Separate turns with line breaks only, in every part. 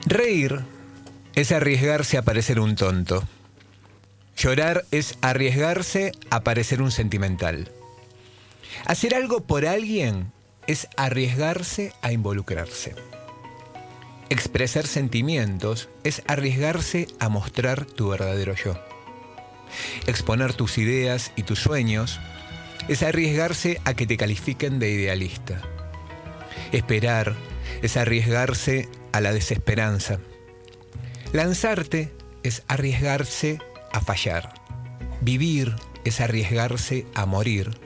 Reír es arriesgarse a parecer un tonto. Llorar es arriesgarse a parecer un sentimental. Hacer algo por alguien es arriesgarse a involucrarse. Expresar sentimientos es arriesgarse a mostrar tu verdadero yo. Exponer tus ideas y tus sueños es arriesgarse a que te califiquen de idealista. Esperar es arriesgarse a la desesperanza. Lanzarte es arriesgarse a fallar. Vivir es arriesgarse a morir.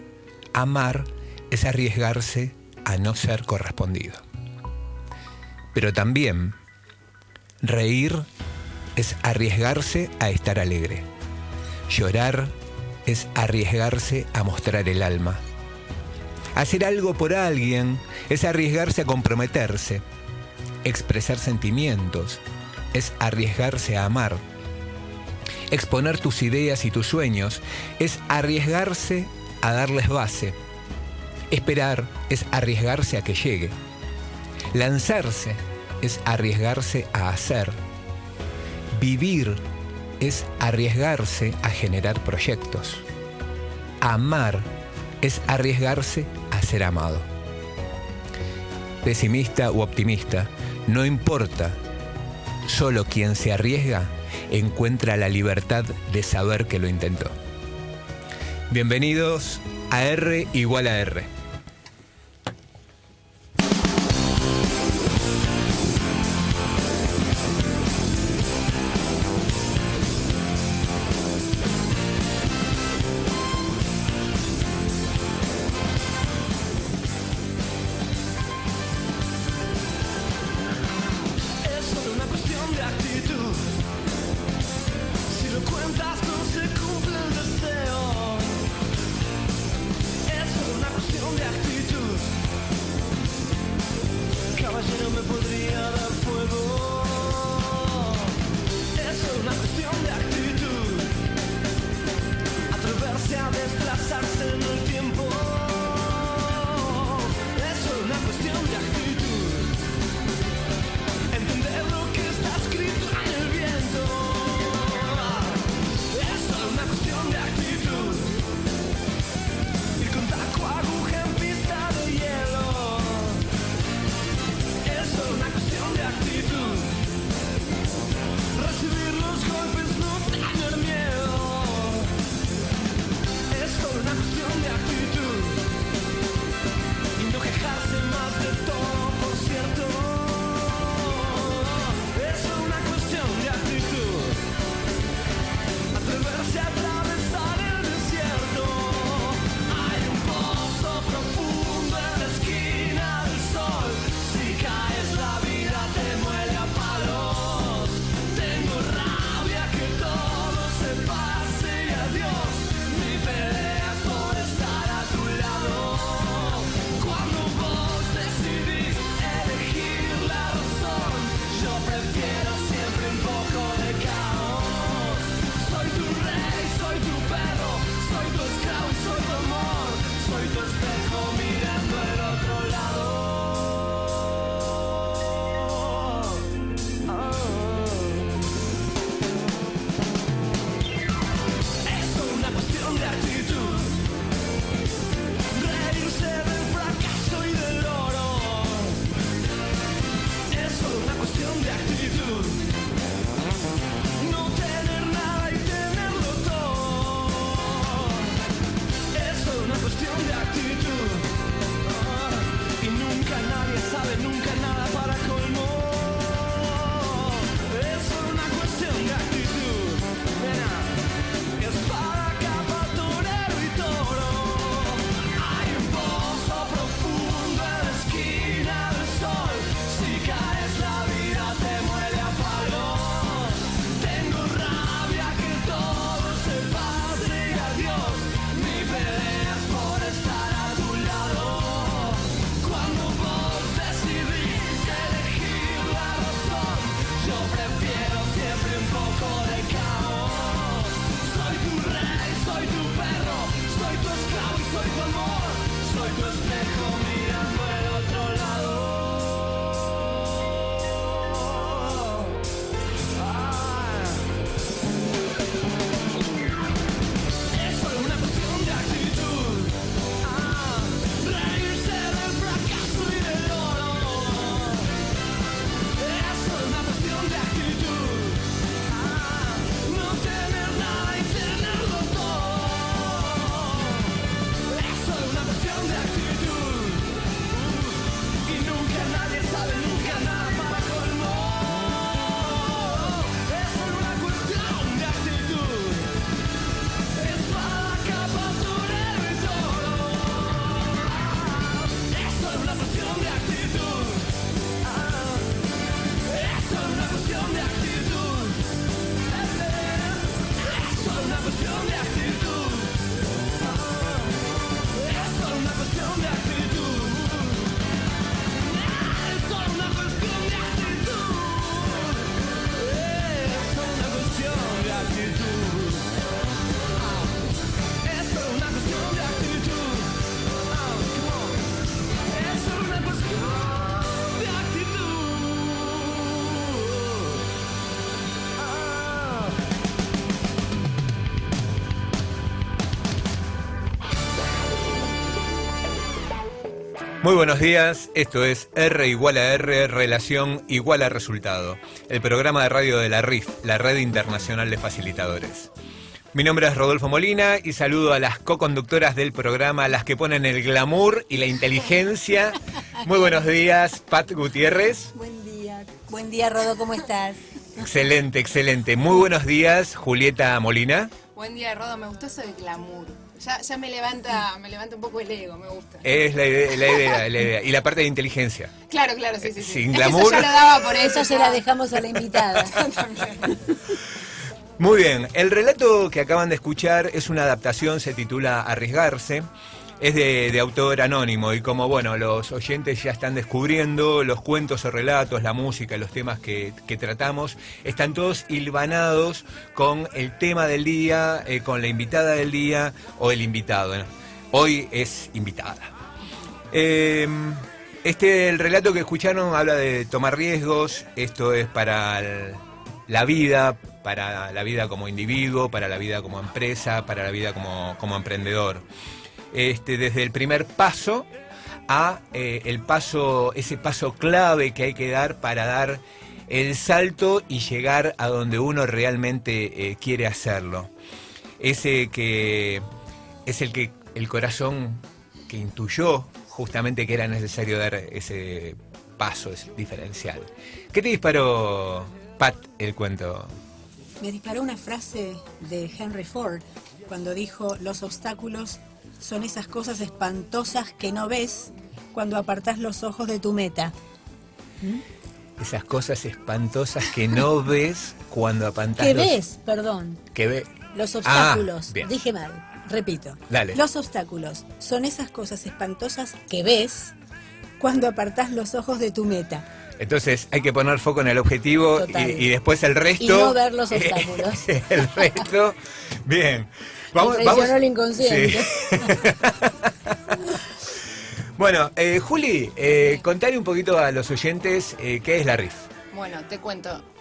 Amar es arriesgarse a no ser correspondido. Pero también reír es arriesgarse a estar alegre. Llorar es arriesgarse a mostrar el alma. Hacer algo por alguien es arriesgarse a comprometerse. Expresar sentimientos es arriesgarse a amar. Exponer tus ideas y tus sueños es arriesgarse a darles base. Esperar es arriesgarse a que llegue. Lanzarse es arriesgarse a hacer. Vivir es arriesgarse a generar proyectos. Amar es arriesgarse a ser amado. Pesimista u optimista, no importa. Solo quien se arriesga encuentra la libertad de saber que lo intentó. Bienvenidos a R igual a R.
Atreverse a atravesar el desierto.
Muy buenos días, esto es R igual a R, relación igual a resultado, el programa de radio de la RIF, la Red Internacional de Facilitadores. Mi nombre es Rodolfo Molina y saludo a las co-conductoras del programa, las que ponen el glamour y la inteligencia. Muy buenos días, Pat Gutiérrez.
Buen día, Rodo, ¿cómo estás?
Excelente, excelente. Muy buenos días, Julieta Molina.
Buen día, Rodo, me gustó eso de glamour. Ya me levanta un poco el ego, me gusta.
Es la idea. Y la parte de inteligencia.
Claro, sí.
Sin glamour.
Eso ya lo daba por eso.
Eso se la dejamos a la invitada.
Muy bien, el relato que acaban de escuchar es una adaptación, se titula Arriesgarse. Es de autor anónimo y como bueno, los oyentes ya están descubriendo, los cuentos o relatos, la música, los temas que tratamos, están todos hilvanados con el tema del día, con la invitada del día o el invitado, ¿no? Hoy es invitada. El relato que escucharon habla de tomar riesgos, esto es para la vida como individuo, para la vida como empresa, para la vida como emprendedor. Desde el primer paso a ese paso clave que hay que dar para dar el salto y llegar a donde uno realmente quiere hacerlo. Ese que es el corazón que intuyó justamente que era necesario dar ese paso, ese diferencial. ¿Qué te disparó, Pat, el cuento?
Me disparó una frase de Henry Ford cuando dijo: los obstáculos son esas cosas espantosas que no ves cuando apartás los ojos de tu meta.
Esas cosas espantosas que no ves cuando apartás
¿Qué ves? Perdón.
Que ve.
Los obstáculos.
Bien.
Dije mal. Repito.
Dale.
Los obstáculos son esas cosas espantosas que ves cuando apartás los ojos de tu meta.
Entonces hay que poner foco en el objetivo y después el resto.
Y no ver los obstáculos.
El resto. Bien.
Vamos el inconsciente.
Sí. Bueno, Juli, contale un poquito a los oyentes qué es la RIF.
Bueno,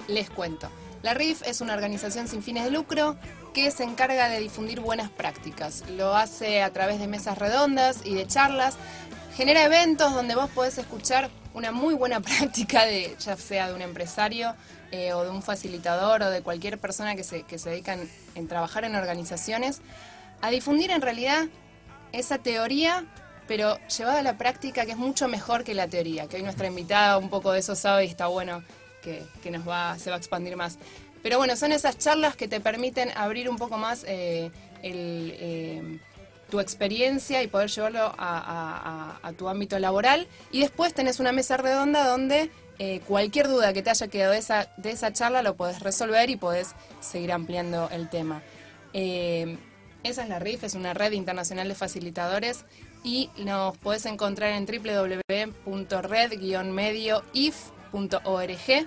les cuento. La RIF es una organización sin fines de lucro que se encarga de difundir buenas prácticas. Lo hace a través de mesas redondas y de charlas. Genera eventos donde vos podés escuchar una muy buena práctica, ya sea de un empresario o de un facilitador o de cualquier persona que se dedica en trabajar en organizaciones, a difundir en realidad esa teoría, pero llevada a la práctica, que es mucho mejor que la teoría, que hoy nuestra invitada un poco de eso sabe y está bueno que se va a expandir más. Pero bueno, son esas charlas que te permiten abrir un poco más tu experiencia y poder llevarlo a tu ámbito laboral. Y después tenés una mesa redonda donde cualquier duda que te haya quedado de esa charla lo podés resolver y podés seguir ampliando el tema. Esa es la RIF, es una red internacional de facilitadores y nos podés encontrar en www.red-medioif.org.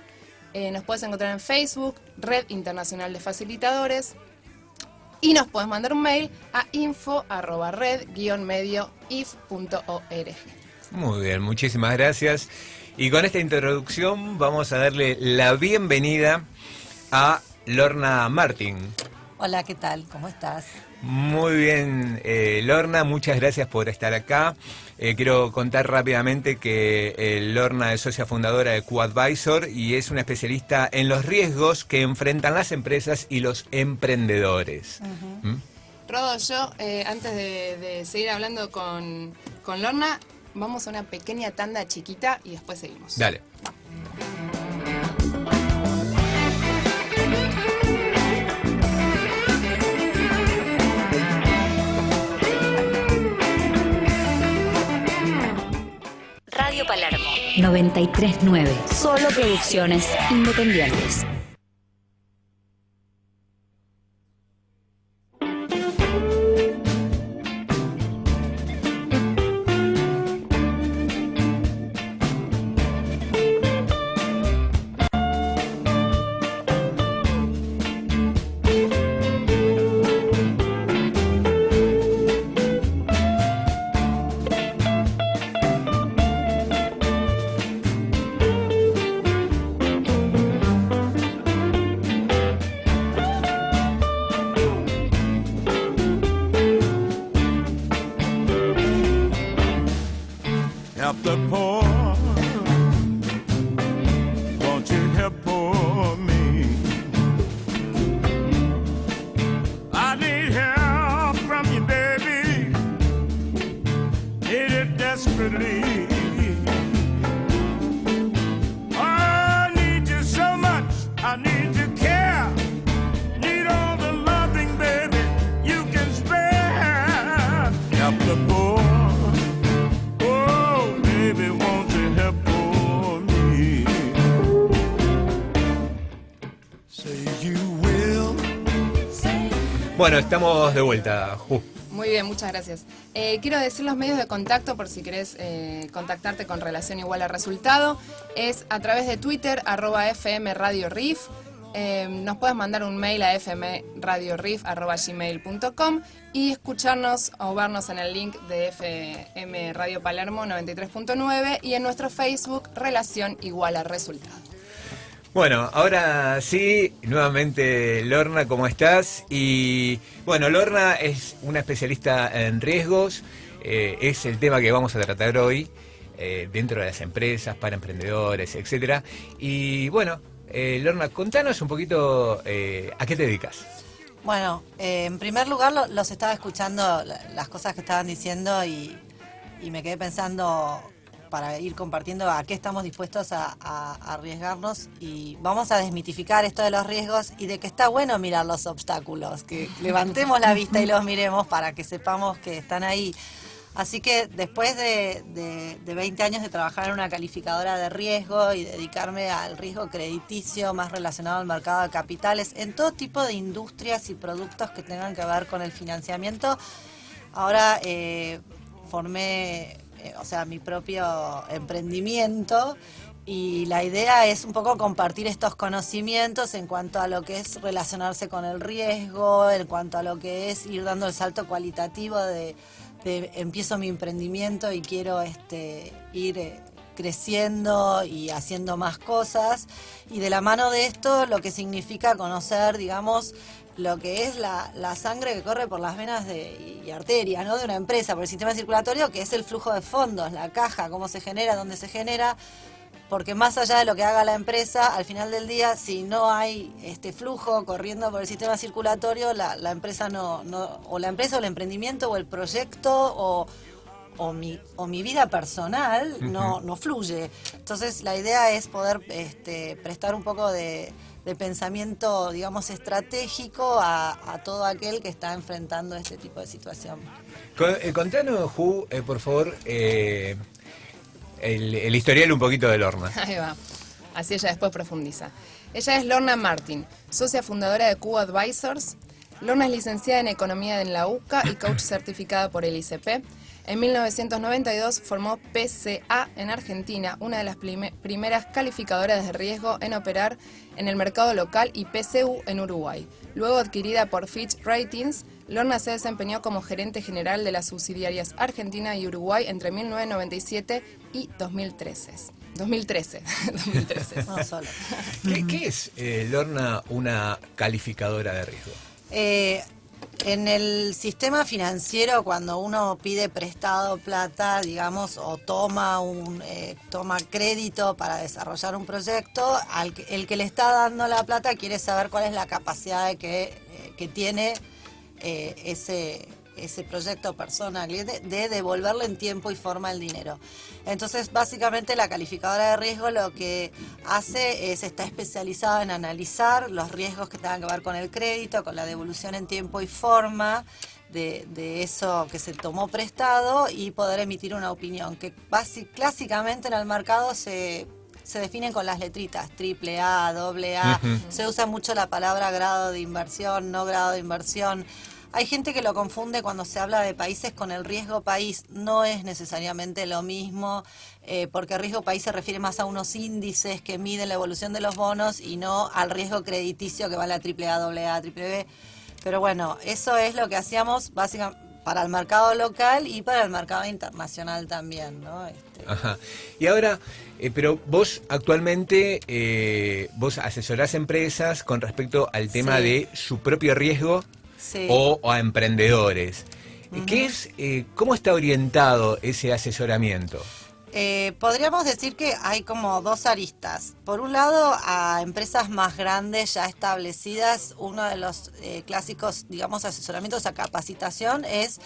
Nos podés encontrar en Facebook, Red Internacional de Facilitadores. Y nos podés mandar un mail a info@red-medioif.org.
Muy bien, muchísimas gracias. Y con esta introducción vamos a darle la bienvenida a Lorna Martín.
Hola, ¿qué tal? ¿Cómo estás?
Muy bien, Lorna, muchas gracias por estar acá. Quiero contar rápidamente que Lorna es socia fundadora de Q-Advisor y es una especialista en los riesgos que enfrentan las empresas y los emprendedores.
Uh-huh. Rodo, yo antes de seguir hablando con Lorna, vamos a una pequeña tanda chiquita y después seguimos.
Dale.
Radio Palermo 93.9. Solo producciones independientes.
desperately. I need you so much, I need your care. Need all the loving, baby, you can spare. Help the poor. Oh, baby, won't you help for me? Say you will.
Bueno, estamos de vuelta, Ju.
Muy bien, muchas gracias. Quiero decir los medios de contacto por si querés contactarte con Relación Igual a Resultado. Es a través de Twitter, @fmradioriff. Nos puedes mandar un mail a fmradioriff@gmail.com y escucharnos o vernos en el link de FM Radio Palermo 93.9 y en nuestro Facebook Relación Igual a Resultado.
Bueno, ahora sí, nuevamente Lorna, ¿cómo estás? Y bueno, Lorna es una especialista en riesgos, es el tema que vamos a tratar hoy dentro de las empresas, para emprendedores, etcétera. Y bueno, Lorna, contanos un poquito a qué te dedicas.
Bueno, en primer lugar los estaba escuchando las cosas que estaban diciendo y me quedé pensando para ir compartiendo a qué estamos dispuestos a arriesgarnos, y vamos a desmitificar esto de los riesgos y de que está bueno mirar los obstáculos, que levantemos la vista y los miremos para que sepamos que están ahí. Así que después de 20 años de trabajar en una calificadora de riesgo y dedicarme al riesgo crediticio más relacionado al mercado de capitales, en todo tipo de industrias y productos que tengan que ver con el financiamiento, ahora formé mi propio emprendimiento, y la idea es un poco compartir estos conocimientos en cuanto a lo que es relacionarse con el riesgo, en cuanto a lo que es ir dando el salto cualitativo de empiezo mi emprendimiento y quiero ir creciendo y haciendo más cosas, y de la mano de esto lo que significa conocer, digamos, lo que es la sangre que corre por las venas y arterias, ¿no?, de una empresa, por el sistema circulatorio, que es el flujo de fondos, la caja, cómo se genera, dónde se genera, porque más allá de lo que haga la empresa, al final del día, si no hay flujo corriendo por el sistema circulatorio, la empresa o la empresa o el emprendimiento o el proyecto o mi vida personal no fluye. Entonces la idea es poder prestar un poco de pensamiento, digamos, estratégico a todo aquel que está enfrentando este tipo de situación.
Contanos, Ju, por favor, el historial un poquito de Lorna.
Ahí va. Así ella después profundiza. Ella es Lorna Martin, socia fundadora de Q Advisors. Lorna es licenciada en Economía en la UCA y coach certificada por el ICP. En 1992 formó PCA en Argentina, una de las primeras calificadoras de riesgo en operar en el mercado local, y PCU en Uruguay. Luego adquirida por Fitch Ratings, Lorna se desempeñó como gerente general de las subsidiarias Argentina y Uruguay entre 1997 y 2013. 2013.
No solo.
¿Qué es, Lorna, una calificadora de riesgo?
En el sistema financiero, cuando uno pide prestado plata, digamos, o toma crédito para desarrollar un proyecto, el que le está dando la plata quiere saber cuál es la capacidad que tiene ese proyecto, persona, cliente, de devolverle en tiempo y forma el dinero. Entonces, básicamente, la calificadora de riesgo lo que hace está especializada en analizar los riesgos que tengan que ver con el crédito, con la devolución en tiempo y forma de eso que se tomó prestado, y poder emitir una opinión que clásicamente en el mercado se definen con las letritas, AAA, AA. Se usa mucho la palabra grado de inversión, no grado de inversión. Hay gente que lo confunde cuando se habla de países con el riesgo país. No es necesariamente lo mismo, porque riesgo país se refiere más a unos índices que miden la evolución de los bonos y no al riesgo crediticio que va a la AAA, AA, BBB. Pero bueno, eso es lo que hacíamos básicamente para el mercado local y para el mercado internacional también, ¿no?
Ajá. Y ahora, pero vos actualmente, vos asesorás empresas con respecto al tema de su propio riesgo. Sí. O a emprendedores. ¿Qué es, cómo está orientado ese asesoramiento?
Podríamos decir que hay como dos aristas. Por un lado, a empresas más grandes ya establecidas, uno de los clásicos, digamos, asesoramientos a capacitación es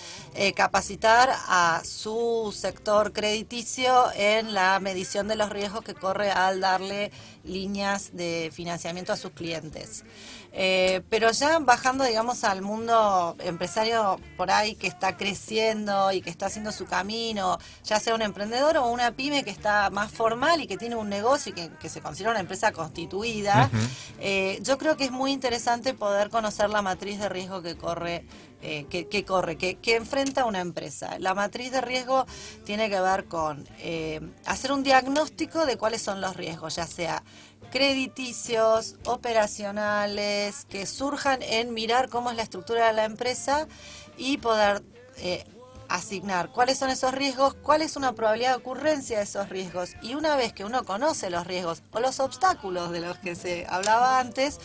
capacitar a su sector crediticio en la medición de los riesgos que corre al darle líneas de financiamiento a sus clientes. Pero ya bajando, digamos, al mundo empresario por ahí que está creciendo y que está haciendo su camino, ya sea un emprendedor o una pyme que está más formal y que tiene un negocio y que se considera una empresa constituida, yo creo que es muy interesante poder conocer la matriz de riesgo que corre, que enfrenta una empresa. La matriz de riesgo tiene que ver con hacer un diagnóstico de cuáles son los riesgos, ya sea crediticios, operacionales, que surjan en mirar cómo es la estructura de la empresa y poder asignar cuáles son esos riesgos, cuál es una probabilidad de ocurrencia de esos riesgos. Y una vez que uno conoce los riesgos o los obstáculos de los que se hablaba antes,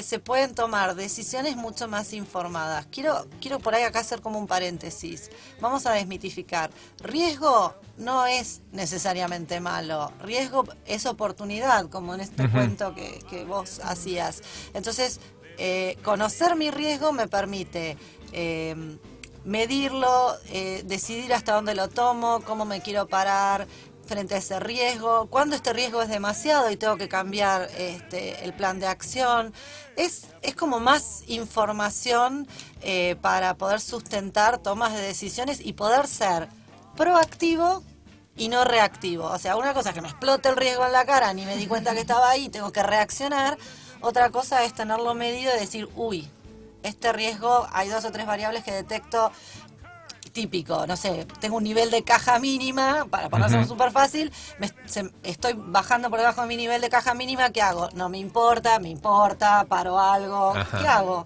se pueden tomar decisiones mucho más informadas. Quiero por ahí acá hacer como un paréntesis. Vamos a desmitificar. Riesgo no es necesariamente malo. Riesgo es oportunidad, como en este cuento que vos hacías. Entonces, conocer mi riesgo me permite medirlo, decidir hasta dónde lo tomo, cómo me quiero parar frente a ese riesgo, cuándo este riesgo es demasiado y tengo que cambiar el plan de acción. Es como más información para poder sustentar tomas de decisiones y poder ser proactivo y no reactivo. O sea, una cosa es que me explote el riesgo en la cara, ni me di cuenta que estaba ahí, tengo que reaccionar. Otra cosa es tenerlo medido y decir, uy, este riesgo, hay 2 o 3 variables que detecto, típico, no sé, tengo un nivel de caja mínima, para ponerlo súper fácil, estoy bajando por debajo de mi nivel de caja mínima, ¿qué hago? No me importa, paro algo, ¿qué hago?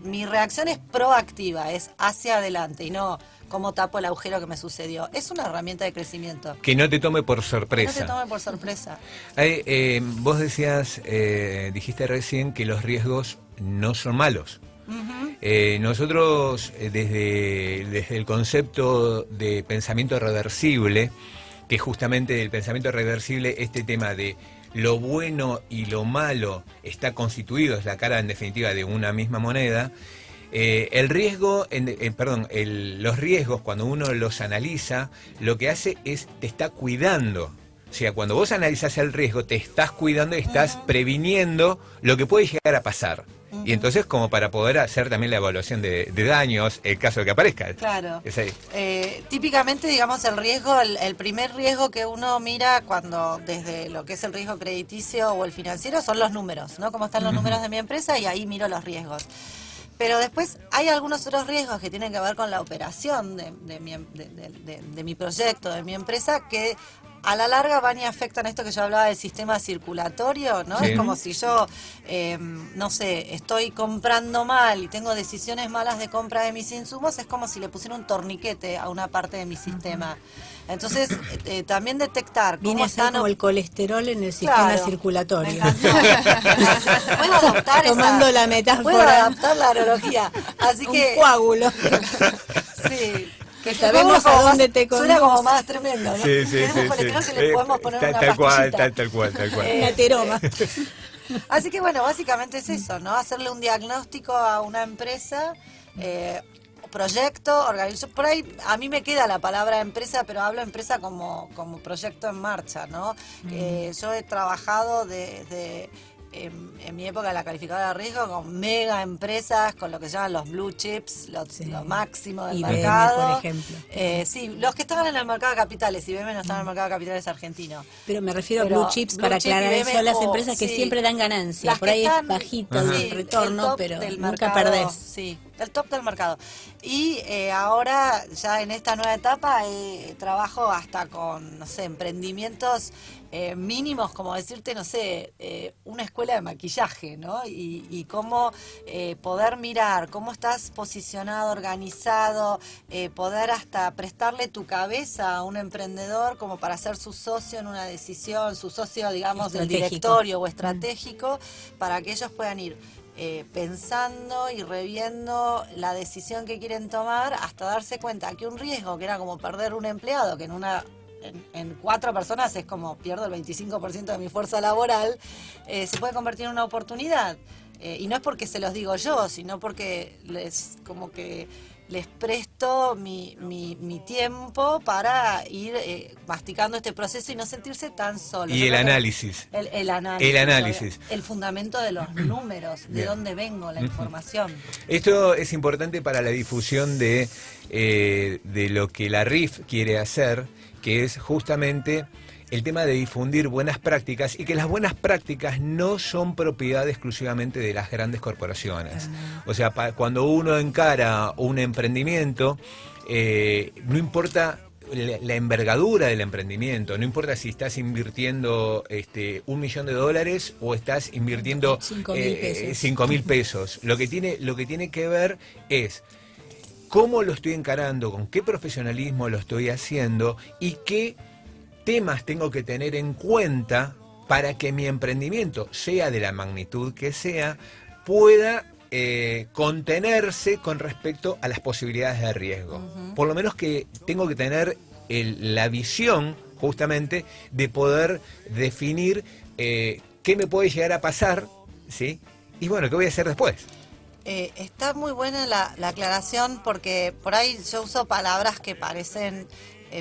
Mi reacción es proactiva, es hacia adelante y no cómo tapo el agujero que me sucedió. Es una herramienta de crecimiento.
Que no te tome por sorpresa.
Que no te tome por sorpresa.
Vos dijiste recién que los riesgos no son malos. Nosotros, desde el concepto de pensamiento reversible, que justamente del pensamiento reversible, este tema de lo bueno y lo malo está constituido, es la cara en definitiva de una misma moneda. El riesgo, los riesgos, cuando uno los analiza, lo que hace es te está cuidando. O sea, cuando vos analizás el riesgo, te estás cuidando y estás previniendo lo que puede llegar a pasar. Y entonces, como para poder hacer también la evaluación de daños, el caso de que aparezca.
Claro. Típicamente, digamos, el riesgo, el primer riesgo que uno mira desde lo que es el riesgo crediticio o el financiero, son los números, ¿no? Cómo están los números de mi empresa y ahí miro los riesgos. Pero después hay algunos otros riesgos que tienen que ver con la operación de mi proyecto, de mi empresa, que a la larga van y afectan esto que yo hablaba del sistema circulatorio, ¿no? Sí. Es como si yo, no sé, estoy comprando mal y tengo decisiones malas de compra de mis insumos, es como si le pusiera un torniquete a una parte de mi sistema. Entonces, también detectar cómo
viene a ser como el colesterol en el sistema circulatorio.
Puedo adaptar
tomando la metáfora.
Puedo adaptar la analogía. Así
un
que
coágulo.
Sí.
Que sabemos a dónde te conduce.
Suena como más tremendo, ¿no?
Sí.
Que le podemos poner una
tal cual.
Una ateroma.
Así que bueno, básicamente es eso, ¿no? Hacerle un diagnóstico a una empresa, proyecto, organización. Por ahí a mí me queda la palabra empresa, pero hablo empresa como proyecto en marcha, ¿no? Yo he trabajado en mi época de la calificadora de riesgo con mega empresas, con lo que se llaman los blue chips, lo máximo del
IBM,
mercado.
por ejemplo.
Sí, los que estaban en el mercado de capitales, IBM no está en el mercado de capitales argentino.
Pero me refiero a blue chips, para aclarar eso, son las empresas que siempre dan ganancias. Por ahí es bajito el retorno, pero nunca perdés.
Sí, el top del mercado. Y ahora, ya en esta nueva etapa, trabajo hasta con, no sé, emprendimientos mínimos, como decirte, no sé, una escuela de maquillaje, ¿no? Y cómo poder mirar cómo estás posicionado, organizado, poder hasta prestarle tu cabeza a un emprendedor como para ser su socio en una decisión, su socio, digamos, del directorio o estratégico, para que ellos puedan ir pensando y reviendo la decisión que quieren tomar hasta darse cuenta que un riesgo que era como perder un empleado, que en 4 personas es como pierdo el 25% de mi fuerza laboral, se puede convertir en una oportunidad. Y no es porque se los digo yo, sino porque les presto mi tiempo para ir masticando este proceso y no sentirse tan solos.
Y el análisis.
El análisis.
El análisis.
El fundamento de los números, de dónde vengo, la información.
Esto es importante para la difusión de lo que la RIF quiere hacer, que es justamente el tema de difundir buenas prácticas y que las buenas prácticas no son propiedad exclusivamente de las grandes corporaciones. O sea, cuando uno encara un emprendimiento, no importa la envergadura del emprendimiento, no importa si estás invirtiendo $1 millón o estás invirtiendo 5.000 pesos. Lo que tiene que ver es cómo lo estoy encarando, con qué profesionalismo lo estoy haciendo y qué temas tengo que tener en cuenta para que mi emprendimiento, sea de la magnitud que sea, pueda contenerse con respecto a las posibilidades de riesgo. Por lo menos que tengo que tener la visión justamente de poder definir qué me puede llegar a pasar, ¿sí? Y bueno, ¿qué voy a hacer después?
Está muy buena la aclaración, porque por ahí yo uso palabras que parecen,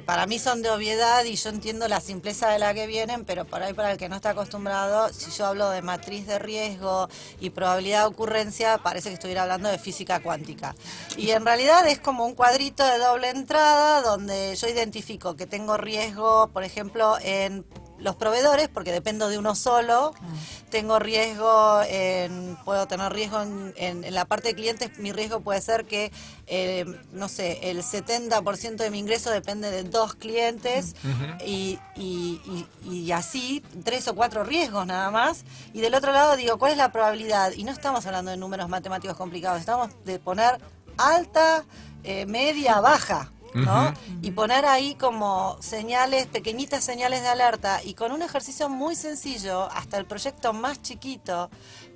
para mí son de obviedad y yo entiendo la simpleza de la que vienen, pero por ahí para el que no está acostumbrado, si yo hablo de matriz de riesgo y probabilidad de ocurrencia, parece que estuviera hablando de física cuántica. Y en realidad es como un cuadrito de doble entrada donde yo identifico que tengo riesgo, por ejemplo, en los proveedores, porque dependo de uno solo. Tengo riesgo, puedo tener riesgo en la parte de clientes. Mi riesgo puede ser que, no sé, el 70% de mi ingreso depende de 2 clientes y así 3 o 4 riesgos nada más. Y del otro lado digo, ¿cuál es la probabilidad? Y no estamos hablando de números matemáticos complicados, estamos de poner alta, media, baja, ¿no? Y poner ahí como señales, pequeñitas señales de alerta, y con un ejercicio muy sencillo, hasta el proyecto más chiquito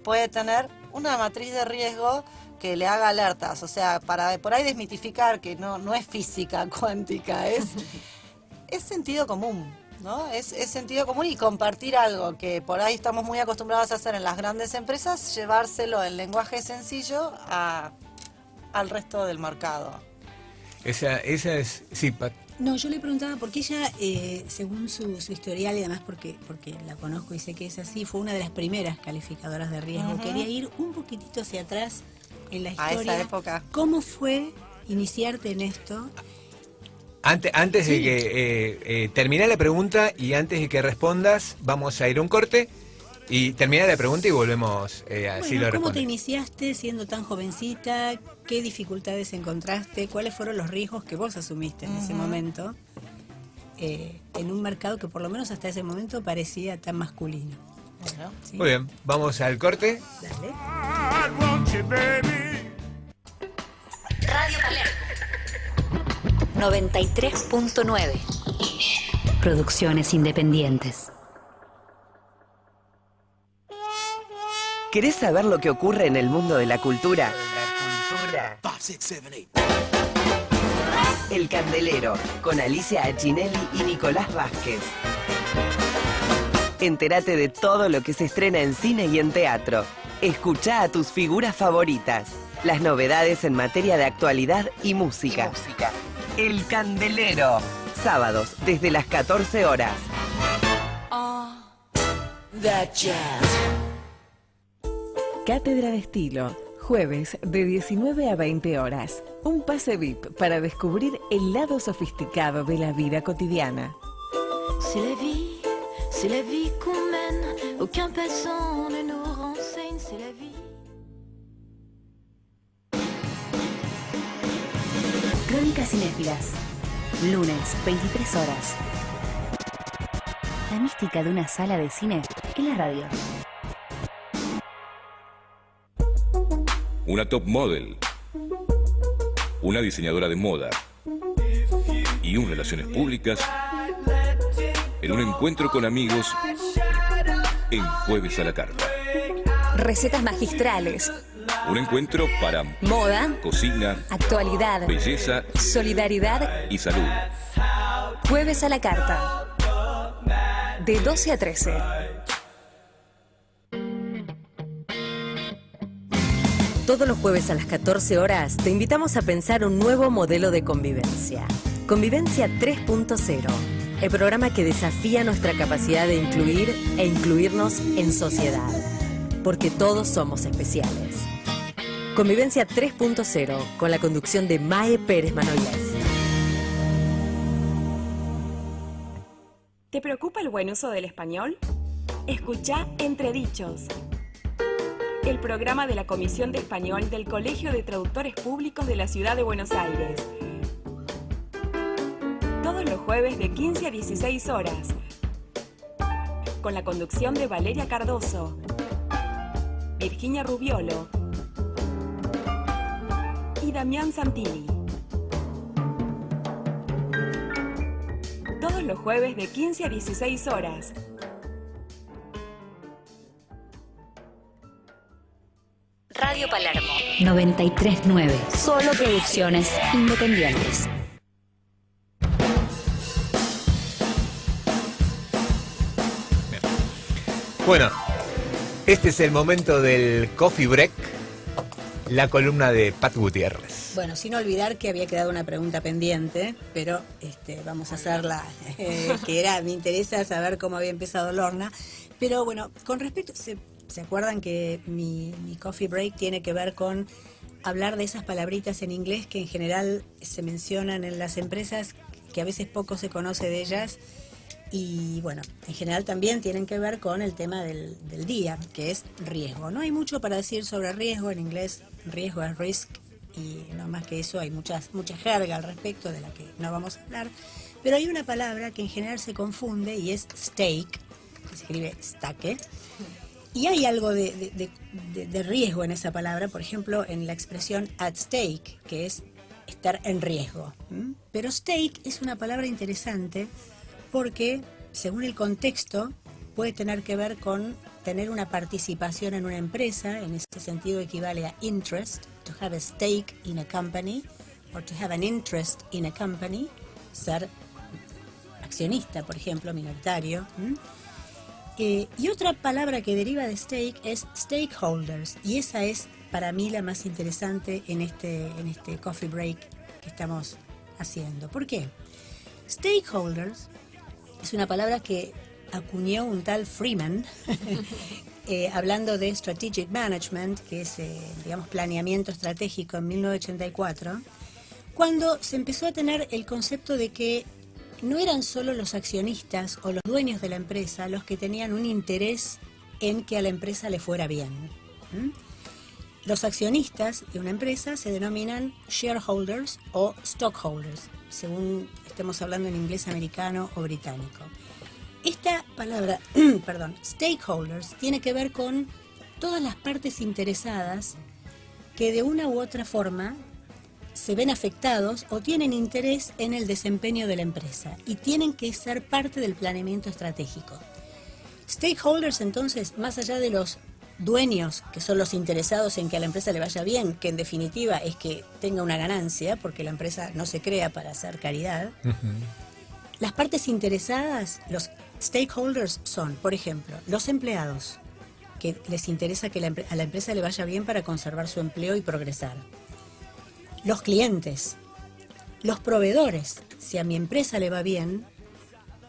puede tener una matriz de riesgo que le haga alertas. O sea, para por ahí desmitificar que no es física cuántica, es sentido común, ¿no? Es sentido común, y compartir algo que por ahí estamos muy acostumbrados a hacer en las grandes empresas, llevárselo en lenguaje sencillo al resto del mercado.
Esa es... Sí, Pat.
No, yo le preguntaba porque ella, según su historial, y además porque la conozco y sé que es así, fue una de las primeras calificadoras de riesgo. Quería ir un poquitito hacia atrás en la historia.
A esa época.
¿Cómo fue iniciarte en esto?
Antes de que termine la pregunta y antes de que respondas, vamos a ir a un corte y termina la pregunta y volvemos así lo
¿cómo
responde.
te iniciaste siendo tan jovencita? ¿Qué dificultades encontraste? ¿Cuáles fueron los riesgos que vos asumiste en ese momento? En un mercado que por lo menos hasta ese momento parecía tan masculino.
Bueno.
¿Sí?
Muy bien, vamos al corte.
Dale.
I want you, baby.
Radio Palermo 93.9. Producciones independientes.
¿Querés saber lo que ocurre en el mundo de la cultura? El Candelero, con Alicia Acinelli y Nicolás Vázquez. Entérate de todo lo que se estrena en cine y en teatro. Escuchá a tus figuras favoritas. Las novedades en materia de actualidad y música. El Candelero. Sábados, desde las 14 horas.
Cátedra de Estilo, jueves de 19 a 20 horas. Un pase VIP para descubrir el lado sofisticado de la vida cotidiana.
C'est la vie qu'on mène, aucun passant ne nous renseigne, c'est la vie.
Crónicas cinéfilas, lunes, 23 horas. La mística de una sala de cine en la radio.
Una top model, una diseñadora de moda y un relaciones públicas en un encuentro con amigos en Jueves a la Carta.
Recetas magistrales,
Un encuentro para
moda,
cocina,
actualidad,
belleza
solidaridad.
y salud.
Jueves a la carta. De 12 a 13.
Todos los jueves a las 14 horas te invitamos a pensar un nuevo modelo de convivencia. Convivencia 3.0. El programa que desafía nuestra capacidad de incluir e incluirnos en sociedad. Porque todos somos especiales. Convivencia 3.0 con la conducción de Mae Pérez Manoyes.
¿Te preocupa el buen uso del español? Escuchá Entredichos, el programa de la Comisión de Español del Colegio de Traductores Públicos de la Ciudad de Buenos Aires. Todos los jueves de 15 a 16 horas, con la conducción de Valeria Cardoso, Virginia Rubiolo y Damián Santini. Todos los jueves de 15 a 16 horas.
Radio Palermo 93.9. Solo producciones independientes.
Bueno, este es el momento del coffee break, la columna de Pat Gutiérrez.
Bueno, sin olvidar que había quedado una pregunta pendiente, pero vamos a hacerla, me interesa saber cómo había empezado Lorna. Pero bueno, con respecto, ¿se acuerdan que mi coffee break tiene que ver con hablar de esas palabritas en inglés que en general se mencionan en las empresas, que a veces poco se conoce de ellas? Y bueno, en general también tienen que ver con el tema del día, que es riesgo. No hay mucho para decir sobre riesgo, en inglés riesgo es risk, y no más que eso hay mucha jerga al respecto de la que no vamos a hablar. Pero hay una palabra que en general se confunde y es stake, que se escribe stake. Y hay algo de riesgo en esa palabra, por ejemplo, en la expresión at stake, que es estar en riesgo. Pero stake es una palabra interesante porque, según el contexto, puede tener que ver con tener una participación en una empresa. En ese sentido equivale a interest, to have a stake in a company, or to have an interest in a company, ser accionista, por ejemplo, minoritario. Y otra palabra que deriva de stake es stakeholders, y esa es para mí la más interesante en este coffee break que estamos haciendo. ¿Por qué? Stakeholders es una palabra que acuñó un tal Freeman, hablando de strategic management, que es, planeamiento estratégico en 1984, cuando se empezó a tener el concepto de que no eran solo los accionistas o los dueños de la empresa los que tenían un interés en que a la empresa le fuera bien. Los accionistas de una empresa se denominan shareholders o stockholders, según estemos hablando en inglés americano o británico. Esta palabra, stakeholders, tiene que ver con todas las partes interesadas que de una u otra forma se ven afectados o tienen interés en el desempeño de la empresa y tienen que ser parte del planeamiento estratégico. Stakeholders, entonces, más allá de los dueños, que son los interesados en que a la empresa le vaya bien, que en definitiva es que tenga una ganancia, porque la empresa no se crea para hacer caridad, las partes interesadas, los stakeholders son, por ejemplo, los empleados, que les interesa que a la empresa le vaya bien para conservar su empleo y progresar. Los clientes, los proveedores, si a mi empresa le va bien,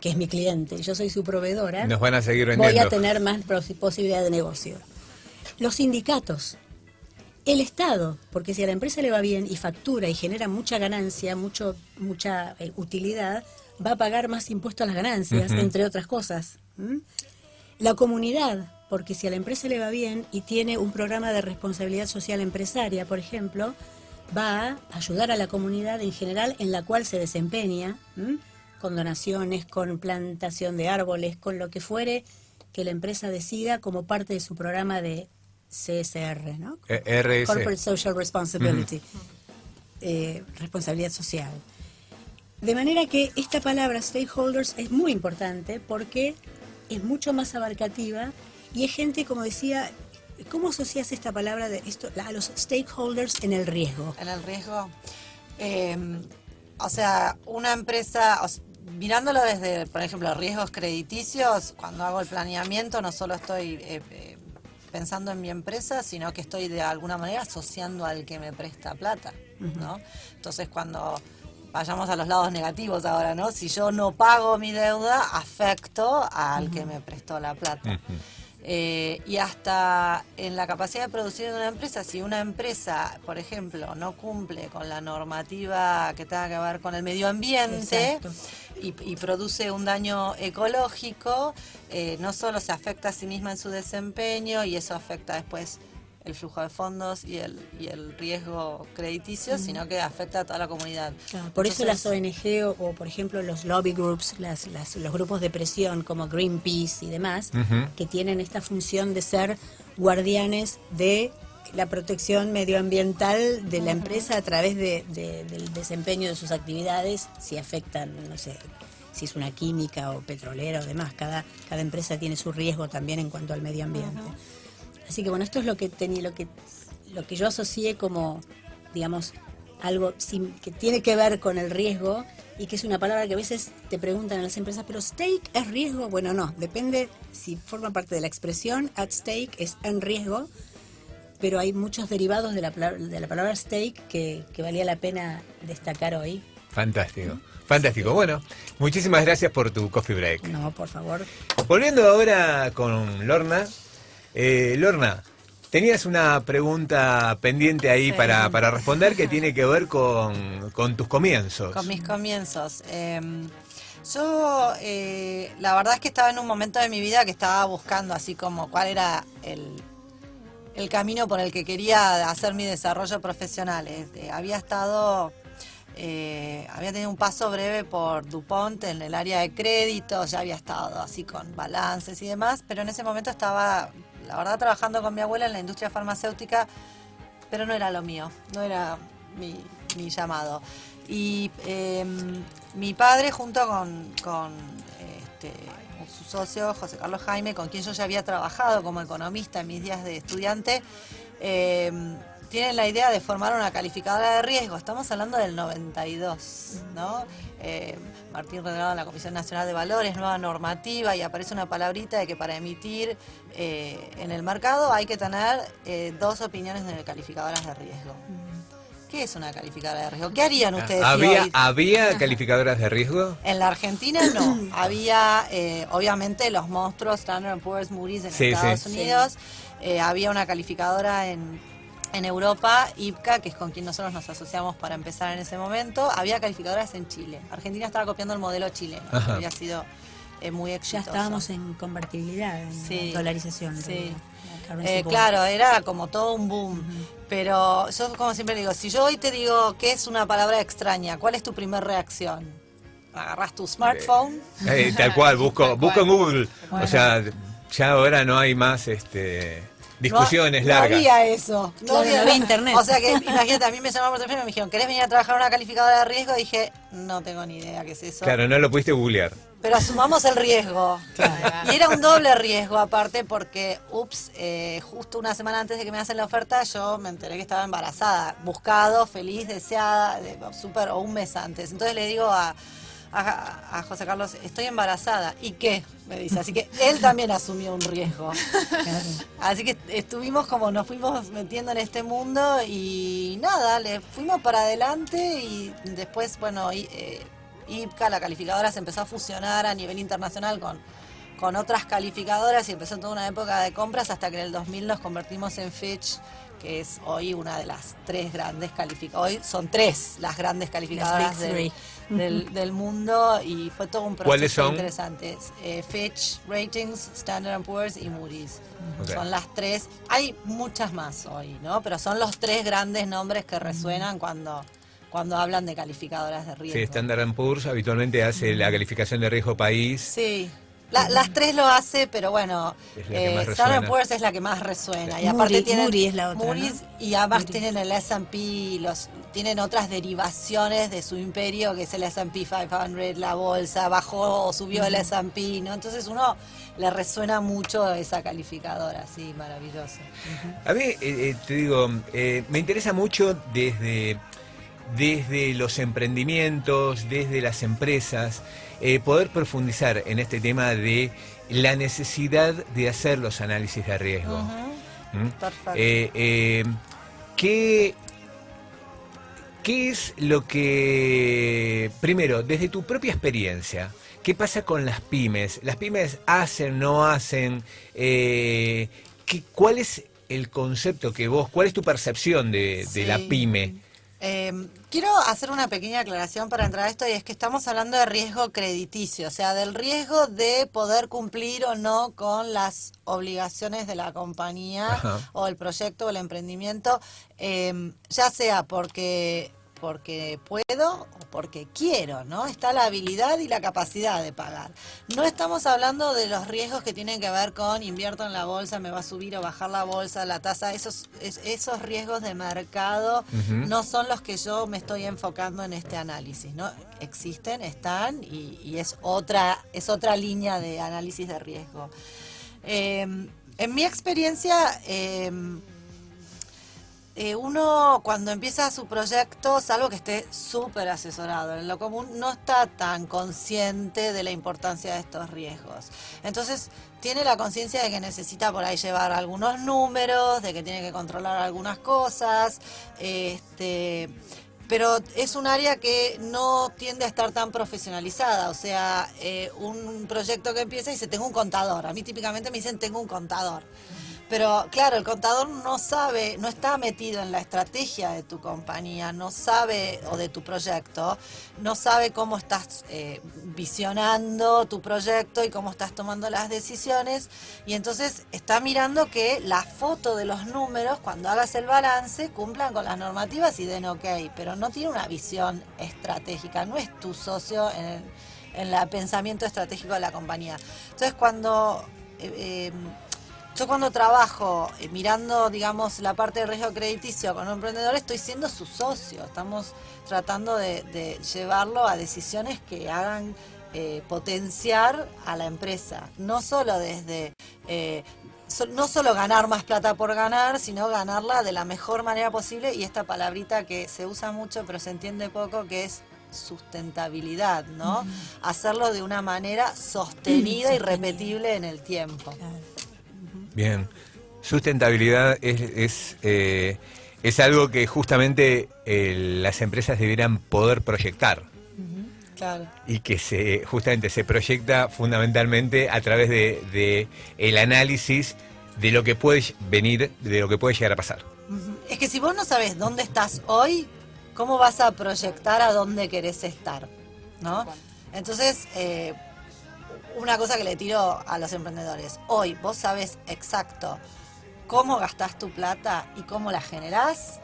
que es mi cliente, yo soy su proveedora,
nos van a seguir vendiendo.
Voy a tener más posibilidad de negocio. Los sindicatos, el Estado, porque si a la empresa le va bien y factura y genera mucha ganancia, mucha utilidad, va a pagar más impuestos a las ganancias, entre otras cosas. La comunidad, porque si a la empresa le va bien y tiene un programa de responsabilidad social empresaria, por ejemplo, va a ayudar a la comunidad en general en la cual se desempeña, con donaciones, con plantación de árboles, con lo que fuere que la empresa decida como parte de su programa de CSR, ¿no?
RS.
Corporate Social Responsibility, responsabilidad social. De manera que esta palabra stakeholders es muy importante porque es mucho más abarcativa y es gente, como decía, ¿Cómo asocias esta palabra de esto a los stakeholders en el riesgo?
En el riesgo, o sea, una empresa, mirándolo desde, por ejemplo, riesgos crediticios, cuando hago el planeamiento no solo estoy pensando en mi empresa, sino que estoy de alguna manera asociando al que me presta plata, ¿no? Entonces, cuando vayamos a los lados negativos ahora, ¿no? Si yo no pago mi deuda, afecto al que me prestó la plata. Y hasta en la capacidad de producir de una empresa, si una empresa, por ejemplo, no cumple con la normativa que tenga que ver con el medio ambiente y produce un daño ecológico, no solo se afecta a sí misma en su desempeño y eso afecta después el flujo de fondos y el riesgo crediticio, sino que afecta a toda la comunidad.
Claro, por eso las ONG o, por ejemplo, los lobby groups, los grupos de presión como Greenpeace y demás, que tienen esta función de ser guardianes de la protección medioambiental de la empresa a través del desempeño de sus actividades, si afectan, no sé, si es una química o petrolera o demás. Cada empresa tiene su riesgo también en cuanto al medio ambiente. Así que bueno, esto es lo que yo asocié como, digamos, algo que tiene que ver con el riesgo y que es una palabra que a veces te preguntan en las empresas, pero stake es riesgo. Bueno, no, depende si forma parte de la expresión. At stake es en riesgo, pero hay muchos derivados de la palabra stake que valía la pena destacar hoy.
Fantástico, fantástico. Bueno, muchísimas gracias por tu coffee break.
No, por favor.
Volviendo ahora con Lorna. Lorna, tenías una pregunta pendiente ahí para responder que tiene que ver con tus comienzos.
Con mis comienzos. Yo, la verdad es que estaba en un momento de mi vida que estaba buscando así como cuál era el camino por el que quería hacer mi desarrollo profesional. Había tenido un paso breve por DuPont en el área de crédito, ya había estado así con balances y demás, pero en ese momento estaba, la verdad, trabajando con mi abuela en la industria farmacéutica, pero no era lo mío, no era mi llamado. Y mi padre, junto con su socio, José Carlos Jaime, con quien yo ya había trabajado como economista en mis días de estudiante, tienen la idea de formar una calificadora de riesgo. Estamos hablando del 92, ¿no? Martín Redrado en la Comisión Nacional de Valores, nueva normativa, y aparece una palabrita de que para emitir en el mercado hay que tener 2 opiniones de calificadoras de riesgo. ¿Qué es una calificadora de riesgo? ¿Qué harían ustedes?
¿Había calificadoras de riesgo?
En la Argentina no. Había, obviamente, los monstruos Standard & Poor's, Moody's en Estados Unidos. Había una calificadora en Europa, IPCA, que es con quien nosotros nos asociamos para empezar en ese momento. Había calificadoras en Chile. Argentina estaba copiando el modelo chileno, que había sido muy exitoso.
Ya estábamos en convertibilidad, en dolarización.
Sí. Claro, era como todo un boom. Pero yo, como siempre digo, si yo hoy te digo qué es una palabra extraña, ¿cuál es tu primera reacción? ¿Agarras tu smartphone?
Tal cual, busco en Google. Bueno. O sea, ya ahora no hay más discusiones largas.
No había eso.
No había internet.
O sea que, imagínate, a mí me llamaron por teléfono y me dijeron, ¿querés venir a trabajar en una calificadora de riesgo? Y dije, no tengo ni idea qué es eso.
Claro, no lo pudiste googlear.
Pero asumamos el riesgo. Claro. Y era un doble riesgo aparte porque, justo una semana antes de que me hacen la oferta, yo me enteré que estaba embarazada. Buscado, feliz, deseada, o un mes antes. Entonces le digo a José Carlos, estoy embarazada. ¿Y qué? Me dice. Así que él también asumió un riesgo. Así que nos fuimos metiendo en este mundo y nada, le fuimos para adelante y después, bueno, IPCA, la calificadora, se empezó a fusionar a nivel internacional con otras calificadoras y empezó toda una época de compras hasta que en el 2000 nos convertimos en Fitch, que es hoy una de las 3 grandes calificadoras. Hoy son 3 las grandes calificadoras del mundo y fue todo un proceso interesante. Fitch Ratings, Standard & Poor's y Moody's. Okay. Son las 3. Hay muchas más hoy, ¿no? Pero son los 3 grandes nombres que resuenan cuando hablan de calificadoras de riesgo.
Sí, Standard & Poor's habitualmente hace la calificación de riesgo país.
Sí. Las tres lo hace, pero bueno,
Es la que más
Standard
resuena.
Poor's es la que más resuena. Y
Moody-
aparte tienen
Moody es la otra,
Moody's,
¿no?
y además
Moody's.
tienen el S&P, tienen otras derivaciones de su imperio, que es el S&P 500, la bolsa, bajó o subió el S&P, ¿no? Entonces uno le resuena mucho esa calificadora, sí, maravilloso.
A mí, te digo, me interesa mucho desde los emprendimientos, desde las empresas, poder profundizar en este tema de la necesidad de hacer los análisis de riesgo. ¿Mm?
Perfecto.
¿Qué es lo que, primero, desde tu propia experiencia, qué pasa con las pymes? ¿Las pymes hacen, no hacen? ¿Cuál es el concepto que vos, cuál es tu percepción de la pyme?
Quiero hacer una pequeña aclaración para entrar a esto, y es que estamos hablando de riesgo crediticio, o sea, del riesgo de poder cumplir o no con las obligaciones de la compañía.
Ajá.
O el proyecto o el emprendimiento, ya sea porque puedo o porque quiero, ¿no? Está la habilidad y la capacidad de pagar. No estamos hablando de los riesgos que tienen que ver con invierto en la bolsa, me va a subir o bajar la bolsa, la tasa, esos riesgos de mercado no son los que yo me estoy enfocando en este análisis, ¿no? Existen, están, y es otra línea de análisis de riesgo. En mi experiencia, uno cuando empieza su proyecto, salvo que esté súper asesorado, en lo común no está tan consciente de la importancia de estos riesgos. Entonces tiene la conciencia de que necesita por ahí llevar algunos números, de que tiene que controlar algunas cosas, pero es un área que no tiende a estar tan profesionalizada. O sea, un proyecto que empieza y dice, tengo un contador. A mí típicamente me dicen, tengo un contador. Pero claro, el contador no sabe, no está metido en la estrategia de tu compañía, no sabe, o de tu proyecto, no sabe cómo estás visionando tu proyecto y cómo estás tomando las decisiones, y entonces está mirando que la foto de los números, cuando hagas el balance, cumplan con las normativas y den ok, pero no tiene una visión estratégica, no es tu socio en el pensamiento estratégico de la compañía. Entonces yo cuando trabajo mirando, digamos, la parte de riesgo crediticio con un emprendedor, estoy siendo su socio. Estamos tratando de llevarlo a decisiones que hagan potenciar a la empresa. No solo no solo ganar más plata por ganar, sino ganarla de la mejor manera posible. Y esta palabrita que se usa mucho pero se entiende poco, que es sustentabilidad, ¿no? Hacerlo de una manera sostenida y repetible en el tiempo.
Bien, sustentabilidad es algo que justamente las empresas debieran poder proyectar.
Claro.
Y que justamente se proyecta fundamentalmente a través de el análisis de lo que puede venir, de lo que puede llegar a pasar.
Es que si vos no sabés dónde estás hoy, ¿cómo vas a proyectar a dónde querés estar? ¿No? Entonces, una cosa que le tiro a los emprendedores: hoy vos sabés exacto cómo gastás tu plata y cómo la generás,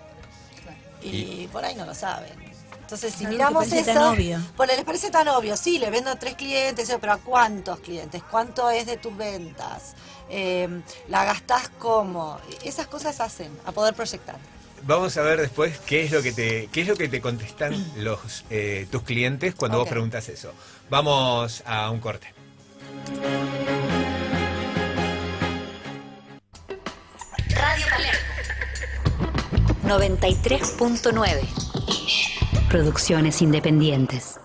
y por ahí no lo saben. Entonces, si
Algo
miramos
que parece
eso,
tan obvio.
pues les parece tan obvio, sí, le vendo a 3 clientes, pero ¿a cuántos clientes? ¿Cuánto es de tus ventas? ¿La gastás cómo? Esas cosas hacen a poder proyectar.
Vamos a ver después qué es lo que te contestan tus clientes cuando vos preguntas eso. Vamos a un corte.
Radio Palermo 93.9. Producciones independientes.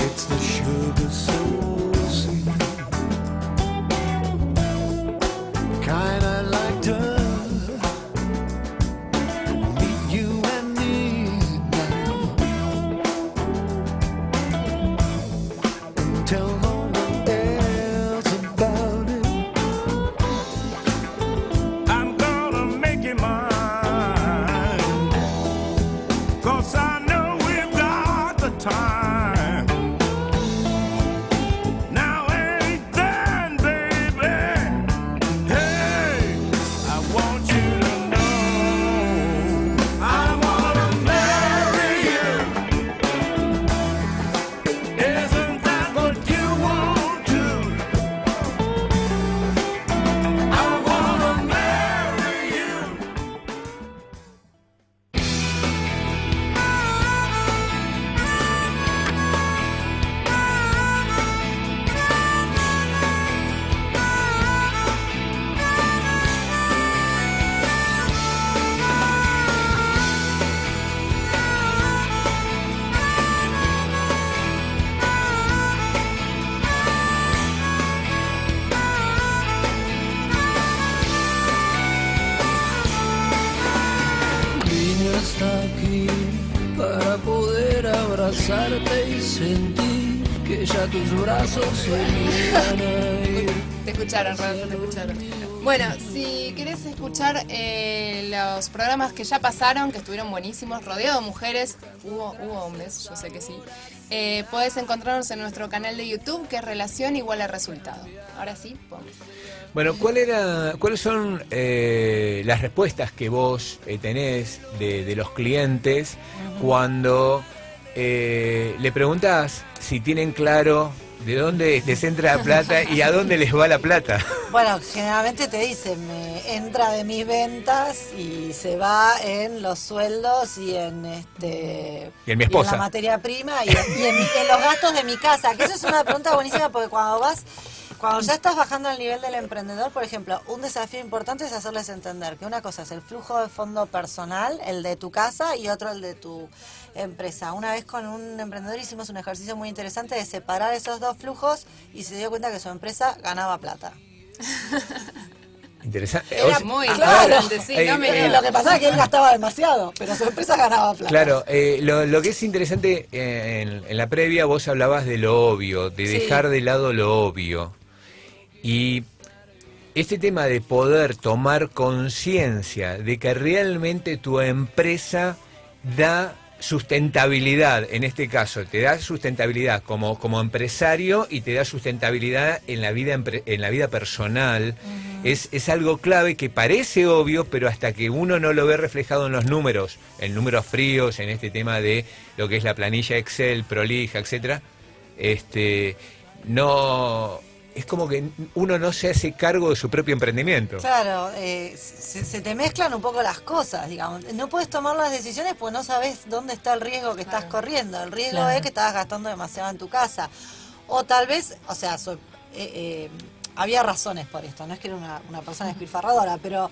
It's the sugar so sweet.
besarte y sentí que ya tus brazos se me iban a ir.
Te escucharon, Rodolfo, te escucharon. Bueno, si querés escuchar los programas que ya pasaron, que estuvieron buenísimos, rodeado de mujeres, hubo hombres, yo sé que sí, podés encontrarnos en nuestro canal de YouTube, que es Relación igual a Resultado. Ahora sí, vamos.
Bueno, ¿cuáles son las respuestas que vos tenés de los clientes cuando le preguntás si tienen claro de dónde les entra la plata y a dónde les va la plata?
Bueno, generalmente te dicen, me entra de mis ventas y se va en los sueldos y en
y en mi esposa,
y en la materia prima y en los gastos de mi casa, que eso es una pregunta buenísima porque cuando ya estás bajando el nivel del emprendedor, por ejemplo, un desafío importante es hacerles entender que una cosa es el flujo de fondo personal, el de tu casa, y otro el de tu empresa. Una vez con un emprendedor hicimos un ejercicio muy interesante de separar esos dos flujos y se dio cuenta que su empresa ganaba plata.
Interesante.
Era muy interesante, sí.
Lo que pasaba es que él gastaba demasiado, pero su empresa ganaba plata.
Claro, lo que es interesante, en la previa vos hablabas de lo obvio, de dejar de lado lo obvio. Y este tema de poder tomar conciencia de que realmente tu empresa da sustentabilidad, en este caso, te da sustentabilidad como empresario y te da sustentabilidad en la vida personal, es algo clave que parece obvio, pero hasta que uno no lo ve reflejado en números fríos, en este tema de lo que es la planilla Excel, prolija, etcétera, no... Es como que uno no se hace cargo de su propio emprendimiento.
Claro, se te mezclan un poco las cosas, digamos. No puedes tomar las decisiones porque no sabes dónde está el riesgo que estás corriendo. El riesgo es que estabas gastando demasiado en tu casa. O tal vez, o sea, había razones por esto. No es que era una persona despilfarradora, pero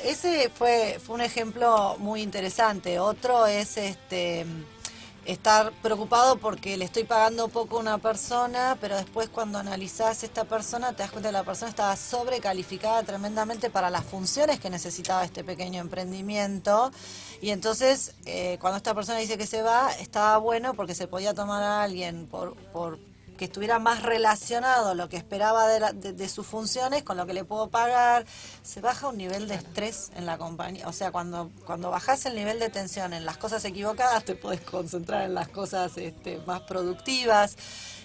ese fue un ejemplo muy interesante. Otro es estar preocupado porque le estoy pagando poco a una persona, pero después cuando analizás esta persona te das cuenta que la persona estaba sobrecalificada tremendamente para las funciones que necesitaba este pequeño emprendimiento, y entonces cuando esta persona dice que se va, estaba bueno porque se podía tomar a alguien por que estuviera más relacionado lo que esperaba de sus funciones con lo que le puedo pagar. Se baja un nivel de estrés en la compañía. O sea, cuando bajás el nivel de tensión en las cosas equivocadas, te podés concentrar en las cosas más productivas.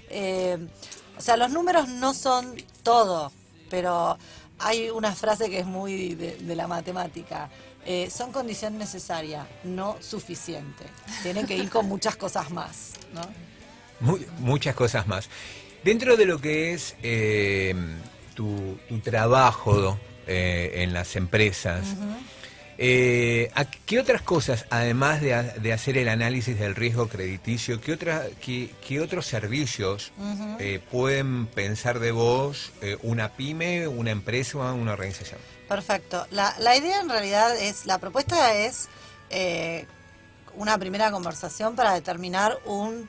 O sea, los números no son todo, pero hay una frase que es muy de la matemática. Son condición necesaria, no suficiente. Tienen que ir con muchas cosas más, ¿no?
Muchas cosas más. Dentro de lo que es tu trabajo en las empresas, ¿qué otras cosas, además de hacer el análisis del riesgo crediticio, qué otros servicios pueden pensar de vos una pyme, una empresa o una organización?
Perfecto. La idea en realidad la propuesta es una primera conversación para determinar un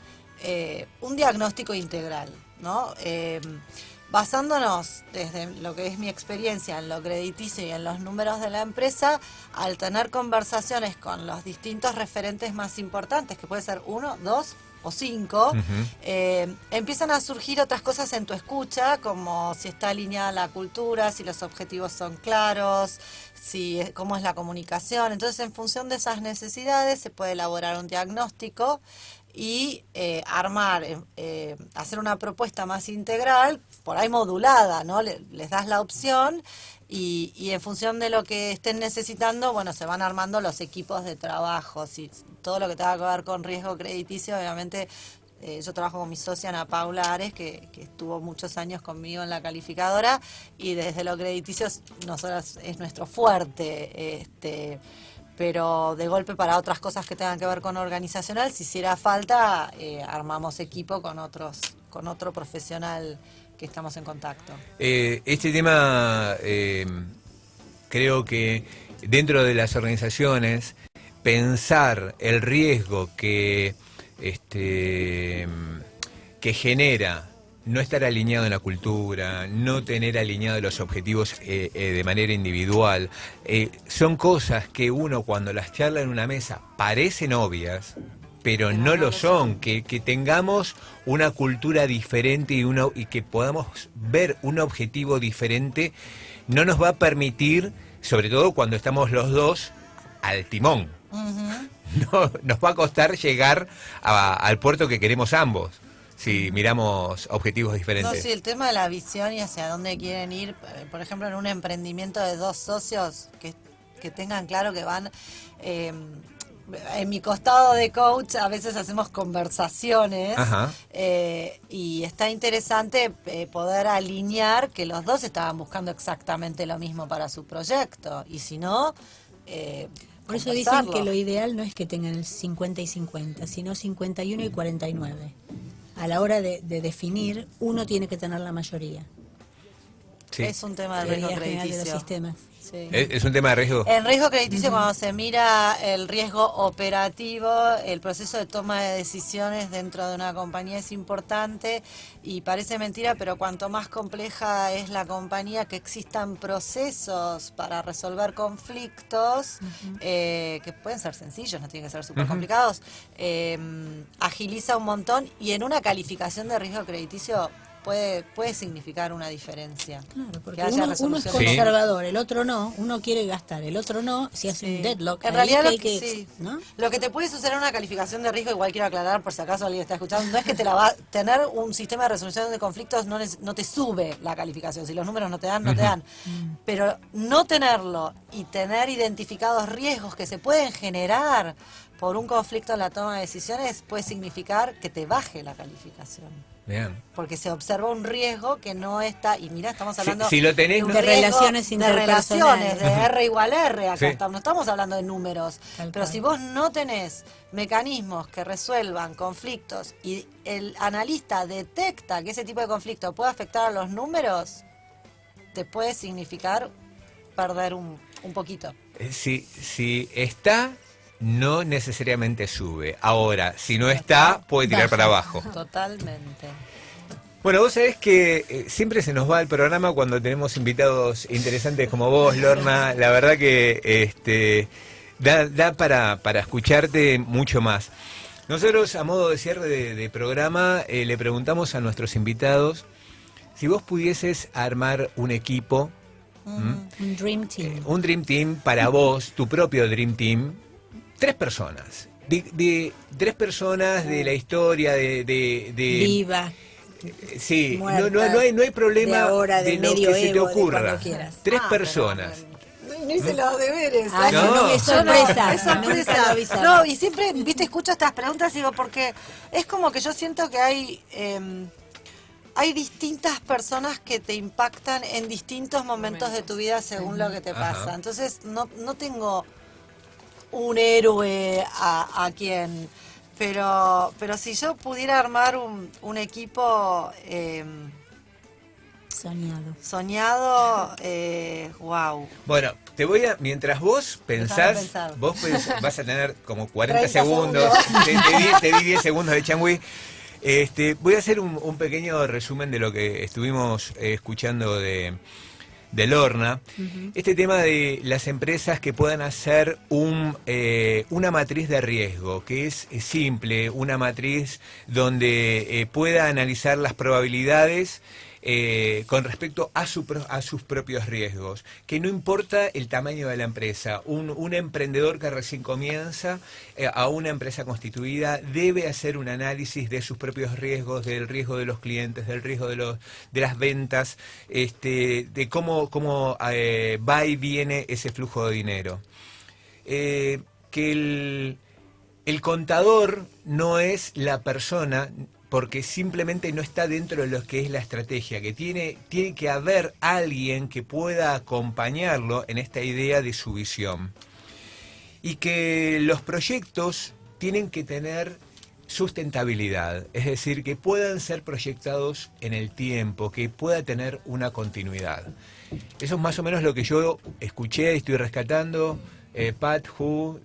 diagnóstico integral, ¿no? Basándonos desde lo que es mi experiencia en lo crediticio y en los números de la empresa, al tener conversaciones con los distintos referentes más importantes, que puede ser 1, 2 o 5, empiezan a surgir otras cosas en tu escucha, como si está alineada la cultura, si los objetivos son claros, cómo es la comunicación. Entonces, en función de esas necesidades, se puede elaborar un diagnóstico y hacer una propuesta más integral, por ahí modulada, ¿no? Les das la opción y en función de lo que estén necesitando, bueno, se van armando los equipos de trabajo. Si todo lo que tenga que ver con riesgo crediticio, obviamente, yo trabajo con mi socia Ana Paula Ares, que estuvo muchos años conmigo en la calificadora, y desde lo crediticio nosotros es nuestro fuerte, pero de golpe para otras cosas que tengan que ver con organizacional, si hiciera falta, armamos equipo con otro profesional que estamos en contacto.
Este tema, creo que dentro de las organizaciones, pensar el riesgo que genera no estar alineado en la cultura, no tener alineados los objetivos de manera individual, son cosas que uno cuando las charla en una mesa parecen obvias, pero no lo son. Que tengamos una cultura diferente y que podamos ver un objetivo diferente, no nos va a permitir, sobre todo cuando estamos los dos al timón. No, nos va a costar llegar al puerto que queremos ambos, si miramos objetivos diferentes.
No, sí, el tema de la visión y hacia dónde quieren ir, por ejemplo, en un emprendimiento de dos socios que tengan claro que van... en mi costado de coach a veces hacemos conversaciones y está interesante poder alinear que los dos estaban buscando exactamente lo mismo para su proyecto, y si no...
Por eso dicen que lo ideal no es que tengan el 50 y 50, sino 51 y 49. A la hora de definir, uno tiene que tener la mayoría.
Sí.
Es un tema de riesgo crediticio.
De los sistemas.
Sí.
¿Es un tema de riesgo?
En riesgo crediticio, cuando se mira el riesgo operativo, el proceso de toma de decisiones dentro de una compañía es importante, y parece mentira, pero cuanto más compleja es la compañía, que existan procesos para resolver conflictos, que pueden ser sencillos, no tienen que ser súper complicados, agiliza un montón, y en una calificación de riesgo crediticio puede significar una diferencia.
Claro, porque
uno
es conservador, el otro no, uno quiere gastar, el otro no, si hace un deadlock.
En realidad lo que te puede suceder en una calificación de riesgo, igual quiero aclarar por si acaso alguien está escuchando, no es que te la va tener un sistema de resolución de conflictos, no te sube la calificación, si los números no te dan, no te dan. Pero no tenerlo y tener identificados riesgos que se pueden generar por un conflicto en la toma de decisiones puede significar que te baje la calificación.
Bien.
Porque se observa un riesgo que no está, y mira, estamos hablando
si lo tenés,
de,
de relaciones
interpersonales, de R igual R, acá
Sí.
no estamos hablando de números,
Tal
pero
cual.
si vos no tenés mecanismos que resuelvan conflictos y el analista detecta que ese tipo de conflicto puede afectar a los números, te puede significar perder un poquito.
Si está, no necesariamente sube. Ahora, si no está, puede tirar para abajo.
Totalmente.
Bueno, vos sabés que siempre se nos va el programa cuando tenemos invitados interesantes como vos, Lorna. La verdad que da para escucharte mucho más. Nosotros, a modo de cierre de programa, le preguntamos a nuestros invitados si vos pudieses armar un equipo,
Un Dream Team.
un Dream Team para vos, tu propio Dream Team, 3 personas. De 3 personas de la historia de
Viva.
Sí,
muertas,
no hay problema
de ahora, de
lo
medio
que se te
evo, de
ocurra.
cuando quieras.
3 personas.
No hice los deberes.
Ah,
no,
es sorpresa.
Es sorpresa.
Nunca lo avisaba.
No, y siempre, viste, escucho estas preguntas y digo, porque es como que yo siento que hay distintas personas que te impactan en distintos momentos de tu vida según lo que te pasa.
Ajá.
Entonces, no tengo un héroe a quien... Pero si yo pudiera armar un equipo soñado, wow.
Bueno, mientras vos pensás, vas a tener como 40
30
segundos, te di 10 segundos de changüí. Voy a hacer un pequeño resumen de lo que estuvimos escuchando de Lorna. Este tema de las empresas que puedan hacer una matriz de riesgo, que es simple, una matriz donde pueda analizar las probabilidades con respecto a sus propios riesgos, que no importa el tamaño de la empresa, un emprendedor que recién comienza a una empresa constituida debe hacer un análisis de sus propios riesgos, del riesgo de los clientes, del riesgo de las ventas, de cómo va y viene ese flujo de dinero. Que el contador no es la persona, porque simplemente no está dentro de lo que es la estrategia, que tiene que haber alguien que pueda acompañarlo en esta idea de su visión. Y que los proyectos tienen que tener sustentabilidad, es decir, que puedan ser proyectados en el tiempo, que pueda tener una continuidad. Eso es más o menos lo que yo escuché y estoy rescatando. Pat,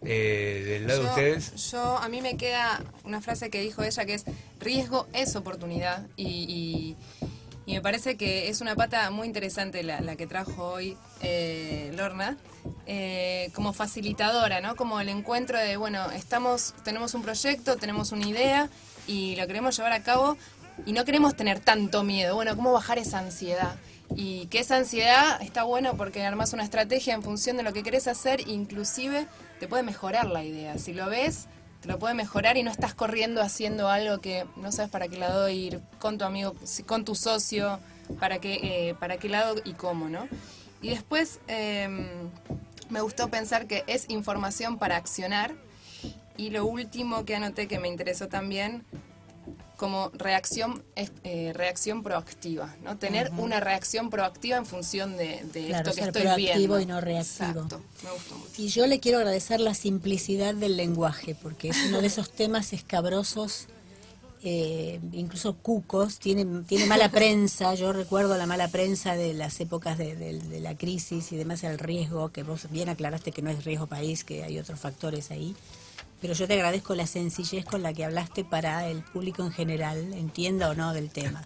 del lado de ustedes.
A mí me queda una frase que dijo ella, que es: riesgo es oportunidad, y Y me parece que es una pata muy interesante la que trajo hoy Lorna, como facilitadora, ¿no? Como el encuentro de, bueno, tenemos un proyecto, tenemos una idea y lo queremos llevar a cabo y no queremos tener tanto miedo. Bueno, ¿cómo bajar esa ansiedad? Y que esa ansiedad está bueno porque armás una estrategia en función de lo que querés hacer, inclusive te puede mejorar la idea. Si lo ves, te lo puede mejorar y no estás corriendo haciendo algo que no sabes para qué lado ir, con tu amigo, con tu socio, para qué lado y cómo, ¿no? Y después me gustó pensar que es información para accionar. Y lo último que anoté que me interesó también, como reacción proactiva, ¿no? Tener una reacción proactiva en función de
Claro,
esto que
ser
estoy
proactivo
viendo.
y no reactivo.
Exacto, me gustó mucho.
Y yo le quiero agradecer la simplicidad del lenguaje, porque es uno de esos temas escabrosos, incluso cucos, tiene mala prensa. Yo recuerdo la mala prensa de las épocas de la crisis y demás, el riesgo, que vos bien aclaraste que no es riesgo país, que hay otros factores ahí. Pero yo te agradezco la sencillez con la que hablaste para el público en general, entienda o no del tema.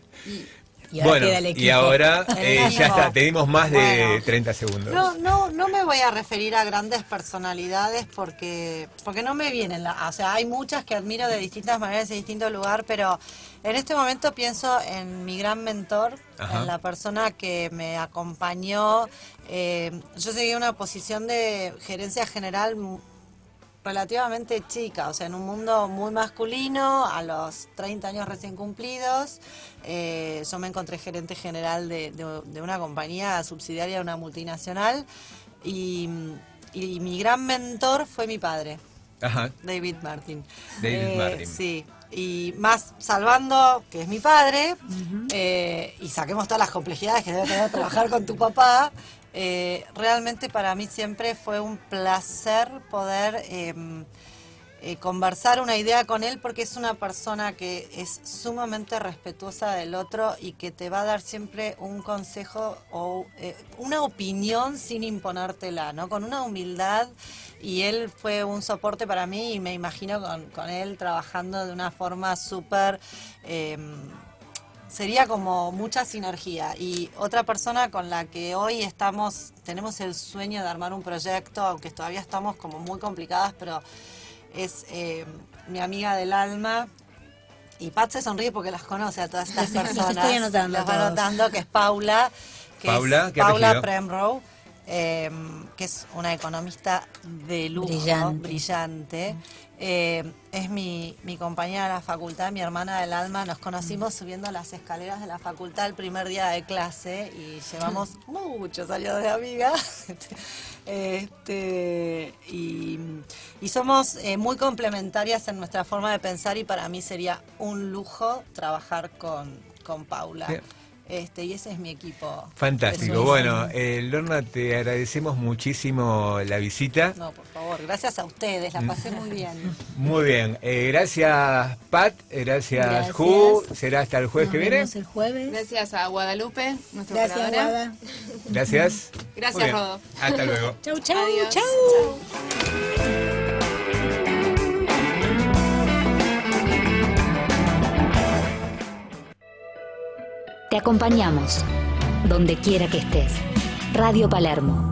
Y ahora
Bueno,
queda el equipo.
y ahora
El
ya
equipo.
está, tenemos más de
Bueno.
30 segundos.
No me voy a referir a grandes personalidades porque no me vienen. O sea, hay muchas que admiro de distintas maneras y de distintos lugares, pero en este momento pienso en mi gran mentor,
Ajá.
en la persona que me acompañó. Yo seguí una posición de gerencia general relativamente chica, o sea, en un mundo muy masculino, a los 30 años recién cumplidos. Yo me encontré gerente general de una compañía subsidiaria de una multinacional y mi gran mentor fue mi padre,
Ajá.
David Martin.
David Martin.
Sí, y más salvando que es mi padre, y saquemos todas las complejidades que debe tener trabajar con tu papá. Realmente para mí siempre fue un placer poder conversar una idea con él, porque es una persona que es sumamente respetuosa del otro y que te va a dar siempre un consejo o una opinión sin imponértela, ¿no? Con una humildad, y él fue un soporte para mí y me imagino con él trabajando de una forma súper... sería como mucha sinergia. Y otra persona con la que hoy tenemos el sueño de armar un proyecto, aunque todavía estamos como muy complicadas, pero es mi amiga del alma. Y Pat se sonríe porque las conoce a todas estas personas.
Los estoy anotando
Las va
todos.
anotando, que es Paula.
Paula, ¿qué
Paula
apellido?
Premrow, que es una economista de lujo, brillante. Es mi compañera de la facultad, mi hermana del alma. Nos conocimos subiendo las escaleras de la facultad el primer día de clase y llevamos muchos años de amigas. Y somos muy complementarias en nuestra forma de pensar, y para mí sería un lujo trabajar con Paula.
Bien.
Y ese es mi equipo.
Fantástico.
Eso es.
Bueno, Lorna, te agradecemos muchísimo la visita.
No, por favor, gracias a ustedes, la pasé muy bien.
Muy bien. Gracias, Pat. Gracias,
Gracias.
Ju. Será hasta el jueves
Nos
que viene.
vemos el jueves.
Gracias a Guadalupe, nuestra
Gracias,
operadora.
Guada.
Gracias.
Gracias,
Muy bien.
Rodo.
Hasta luego.
Chau, chau,
Adiós.
chau.
Te acompañamos, donde quiera que estés. Radio Palermo